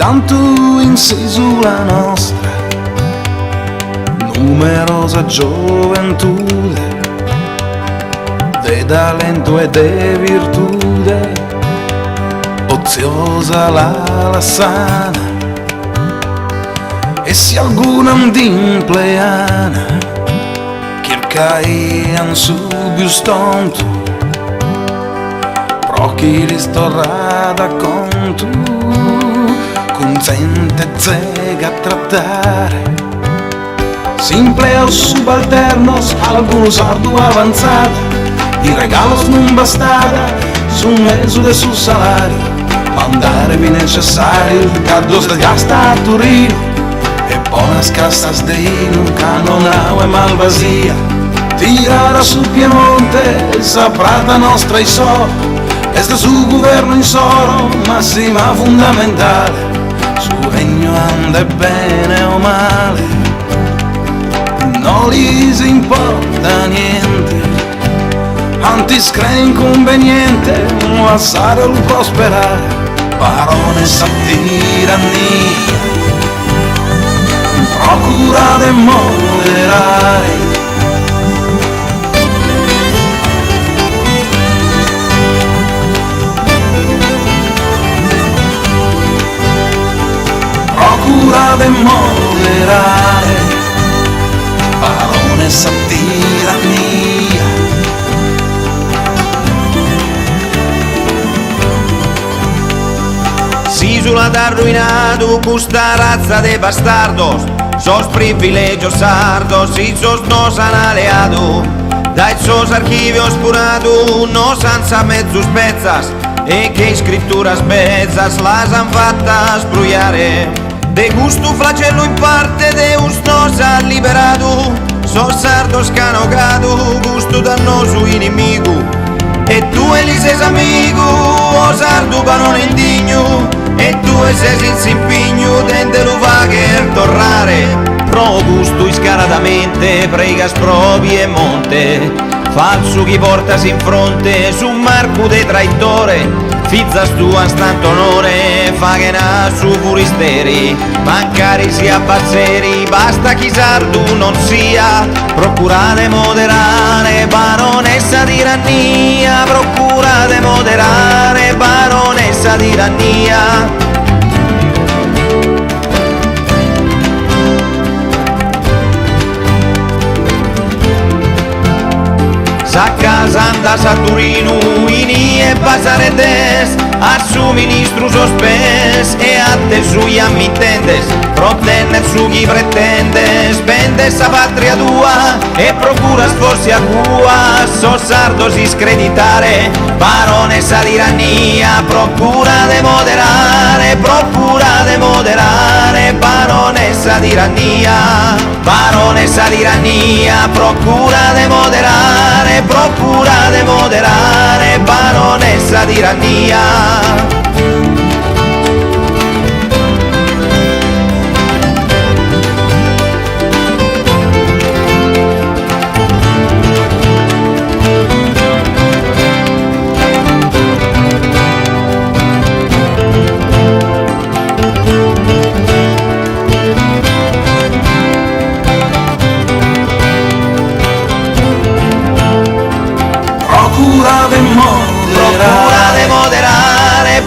Intanto in sé sulla nostra numerosa gioventù, de talento e de virtude, oziosa la sana, e se alguna dimpleana che caian su più stonto, pro chi li storrà da conto, consente zega a trattare simple o subalternos, algunos sardo avanzada, y regalos non bastava su mezzo de su salario, mandare vi necessario il caddos de gasta a Turino, e buonas casas de un canonao e Malvasia, tirare su Piemonte, esa prata nostra i so, este su governo in soro, massima fondamentale, su regno anda bene o male, non gli si importa niente, antis crea inconveniente, assare lo prosperare, barone sa tirannia, procura de moderare. Procura de moderare, barone sa tirannia. Si sulla arruinato questa razza de bastardos, sos privilegios sardos y sos nos han aliado, dai sos archivios purado, nos senza mezzus pezzas, e che scritturas bezzas las han fattas bruiare. De gusto flagello in parte Deus nos ha liberado, sos sardos canogado, gusto dannoso inimigo, e tu elises amigo, o sardo barone indigno, e tu eses in simpigno dente lo vagher torrare, pro gusto iscaradamente pregas pro Piemonte, falso chi portas in fronte su marco de traitore, fizzas tuas tanto onore, faghena su furisteri, mancari si abbazzeri, basta chi sardo non sia, procurate moderare, baronessa tirannia, procurate moderare, baronessa tirannia. A casa andas a Turino, ini e basaretes, a su ministro sospes, e a te sui ammittendes, protener su chi pretendes, vendes a patria tua, e procuras forse a cua, sos sardo si screditare, baronessa tirannia, procura de moderare, procura de moderare, baronessa tirannia, baronessa tirannia, procura de moderare, procura de moderare, baronessa tirannia.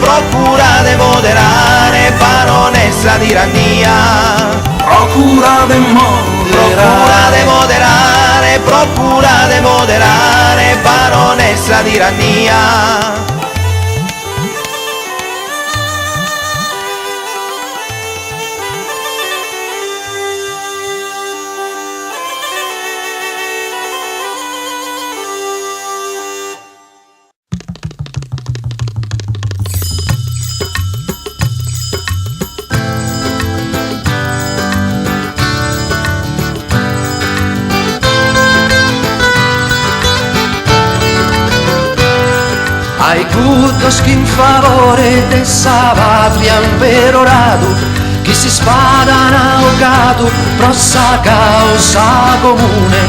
Procura de moderare, baronessa tirannia. Procura de moderare, procura de moderare, procura de moderare, baronessa senza tirannia. Ai cudos che in favore de sa patria imperorado, chi si spada naucato pro sa causa comune,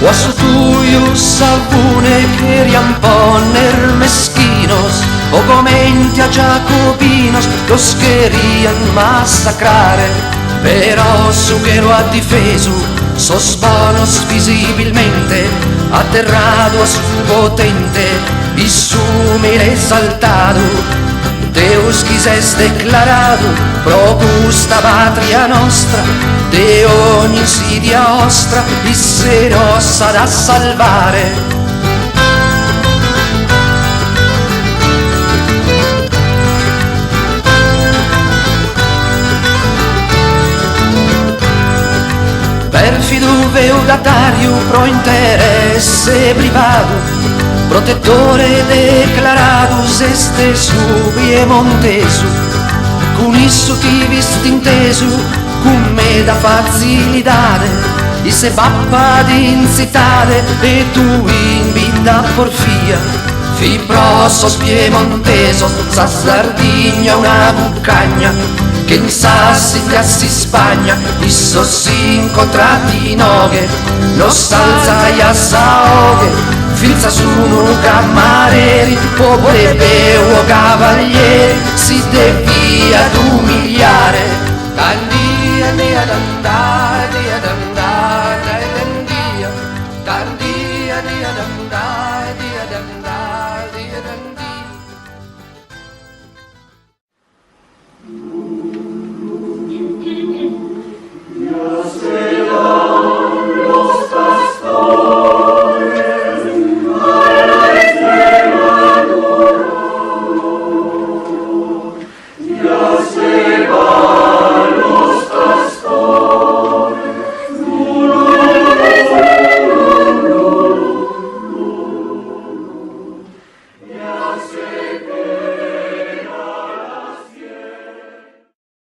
o a su tuyo salvune che riamponer mesquinos, o comenti a jacobinos, los querían masacrare, però su che lo ha difeso, sos bonos visibilmente, atterrado a su potente, y sumire exaltado, Deus quis declarado, pro custa patria nostra, de ogni insidia ostra, y serosa da salvare. Perfido feudatario pro interesse privato, protettore declaratus este su piemontesu, con isso ti visti intesu, con me da facilitare, e se pappa di incitare, e tu in vita porfia, fi prosos piemonteso, sa Sardigna una bucagna, che in Sassia si Spagna, isso si incontrati noghe, lo salza e assaoghe, finza sono camareri, popole o cavalieri, si devia ad umiliare, candiani ad andare.